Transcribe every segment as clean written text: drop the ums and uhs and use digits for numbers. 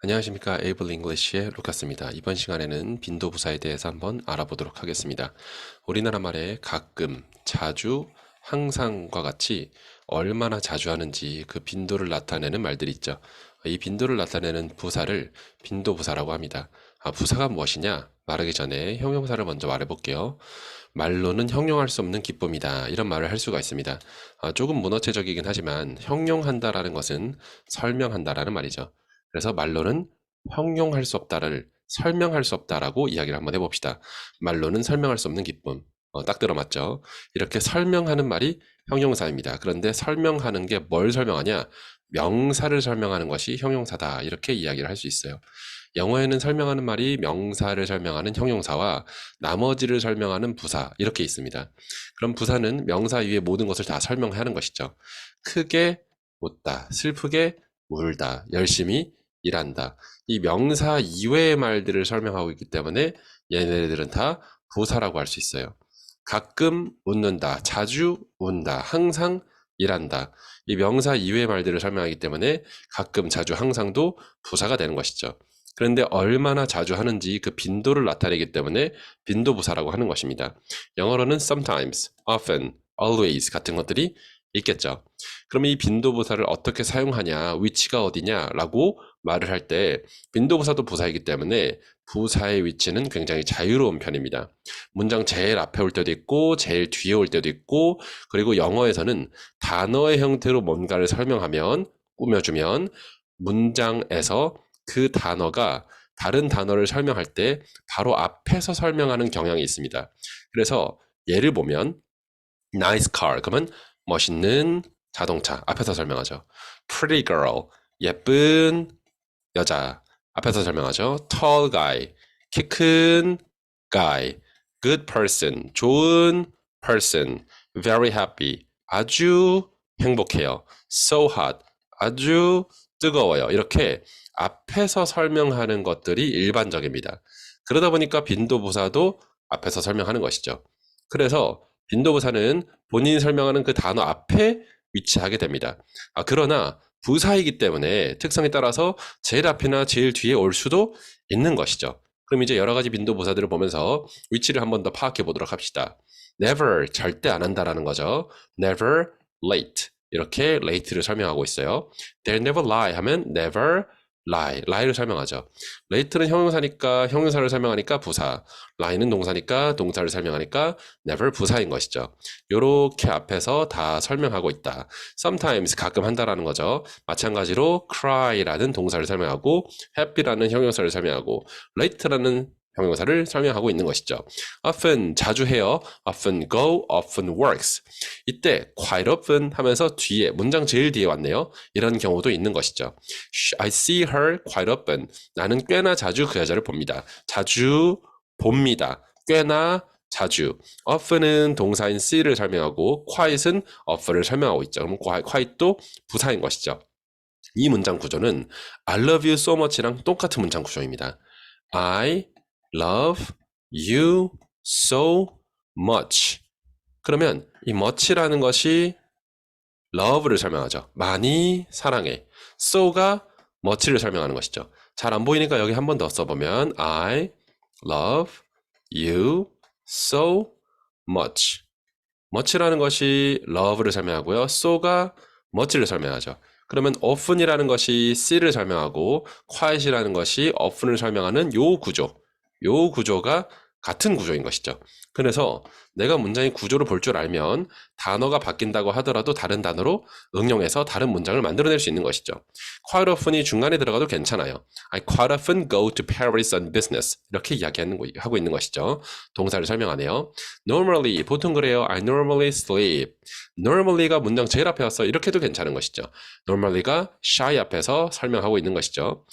안녕하십니까. 에이블 잉글리시의 루카스입니다. 이번 시간에는 빈도부사에 대해서 한번 알아보도록 하겠습니다. 우리나라 말에 가끔, 자주, 항상과 같이 얼마나 자주 하는지 그 빈도를 나타내는 말들이 있죠. 이 빈도를 나타내는 부사를 빈도부사라고 합니다. 부사가 무엇이냐? 말하기 전에 형용사를 먼저 말해볼게요. 말로는 형용할 수 없는 기쁨이다. 이런 말을 할 수가 있습니다. 조금 문어체적이긴 하지만 형용한다라는 것은 설명한다라는 말이죠. 그래서 말로는 형용할 수 없다를 설명할 수 없다라고 이야기를 한번 해봅시다. 말로는 설명할 수 없는 기쁨. 딱 들어맞죠? 이렇게 설명하는 말이 형용사입니다. 그런데 설명하는 게 뭘 설명하냐? 명사를 설명하는 것이 형용사다. 이렇게 이야기를 할 수 있어요. 영어에는 설명하는 말이 명사를 설명하는 형용사와 나머지를 설명하는 부사 이렇게 있습니다. 그럼 부사는 명사 이외의 모든 것을 다 설명하는 것이죠. 크게 웃다, 슬프게 울다, 열심히 일한다. 이 명사 이외의 말들을 설명하고 있기 때문에 얘네들은 다 부사라고 할 수 있어요. 가끔 웃는다, 자주 운다, 항상 일한다. 이 명사 이외의 말들을 설명하기 때문에 가끔, 자주, 항상도 부사가 되는 것이죠. 그런데 얼마나 자주 하는지 그 빈도를 나타내기 때문에 빈도부사라고 하는 것입니다. 영어로는 sometimes, often, always 같은 것들이 있겠죠. 그럼 이 빈도부사를 어떻게 사용하냐, 위치가 어디냐라고 말을 할 때 빈도부사도 부사이기 때문에 부사의 위치는 굉장히 자유로운 편입니다. 문장 제일 앞에 올 때도 있고 제일 뒤에 올 때도 있고, 그리고 영어에서는 단어의 형태로 뭔가를 설명하면, 꾸며주면 문장에서 그 단어가 다른 단어를 설명할 때 바로 앞에서 설명하는 경향이 있습니다. 그래서 예를 보면 nice car 그러면 멋있는 자동차 앞에서 설명하죠. pretty girl 예쁜 여자 앞에서 설명하죠. tall guy 키 큰 guy good person 좋은 person very happy 아주 행복해요. so hot 아주 뜨거워요. 이렇게 앞에서 설명하는 것들이 일반적입니다. 그러다 보니까 빈도부사도 앞에서 설명하는 것이죠. 그래서 빈도부사는 본인이 설명하는 그 단어 앞에 위치하게 됩니다. 그러나 부사이기 때문에 특성에 따라서 제일 앞이나 제일 뒤에 올 수도 있는 것이죠. 그럼 이제 여러 가지 빈도부사들을 보면서 위치를 한번 더 파악해 보도록 합시다. never, 절대 안 한다라는 거죠. never late. 이렇게 late를 설명하고 있어요. they'll never lie 하면 never lie를 설명하죠. late는 형용사니까 형용사를 설명하니까 부사, lie는 동사니까 동사를 설명하니까 never 부사인 것이죠. 요렇게 앞에서 다 설명하고 있다. sometimes 가끔 한다라는 거죠. 마찬가지로 cry라는 동사를 설명하고 happy라는 형용사를 설명하고 late라는 형용사를 설명하고 있는 것이죠. often 자주 해요. often go, often works. 이때 quite often 하면서 뒤에 문장 제일 뒤에 왔네요. 이런 경우도 있는 것이죠. I see her quite often. 나는 꽤나 자주 그 여자를 봅니다. 자주 봅니다. 꽤나 자주. often은 동사인 see를 설명하고 quiet은 often을 설명하고 있죠. 그럼 quiet도 부사인 것이죠. 이 문장 구조는 I love you so much랑 똑같은 문장 구조입니다. I love you so much. 그러면 이 much라는 것이 love를 설명하죠. 많이 사랑해. so가 much를 설명하는 것이죠. 잘 안 보이니까 여기 한 번 더 써보면 I love you so much. much라는 것이 love를 설명하고요. so가 much를 설명하죠. 그러면 often이라는 것이 see를 설명하고 quiet이라는 것이 often을 설명하는 요 구조가 같은 구조인 것이죠. 그래서 내가 문장의 구조를 볼 줄 알면 단어가 바뀐다고 하더라도 다른 단어로 응용해서 다른 문장을 만들어낼 수 있는 것이죠. quite often이 중간에 들어가도 괜찮아요. I quite often go to Paris on business. 이렇게 이야기하고 있는 것이죠. 동사를 설명하네요. Normally, 보통 그래요. I normally sleep. Normally가 문장 제일 앞에 와서 이렇게 해도 괜찮은 것이죠. Normally가 shy 앞에서 설명하고 있는 것이죠.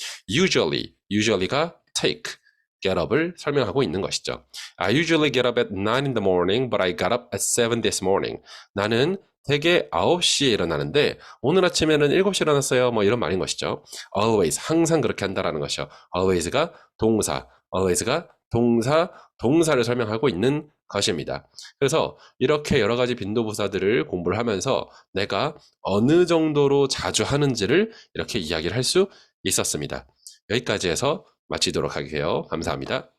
Usually가 take. get up을 설명하고 있는 것이죠. I usually get up at 9 in the morning, but I got up at 7 this morning. 나는 대개 9시에 일어나는데 오늘 아침에는 7시에 일어났어요. 뭐 이런 말인 것이죠. Always, 항상 그렇게 한다라는 것이죠. Always가 동사, always가 동사를 설명하고 있는 것입니다. 그래서 이렇게 여러 가지 빈도부사들을 공부를 하면서 내가 어느 정도로 자주 하는지를 이렇게 이야기를 할 수 있었습니다. 여기까지 해서 마치도록 할게요. 감사합니다.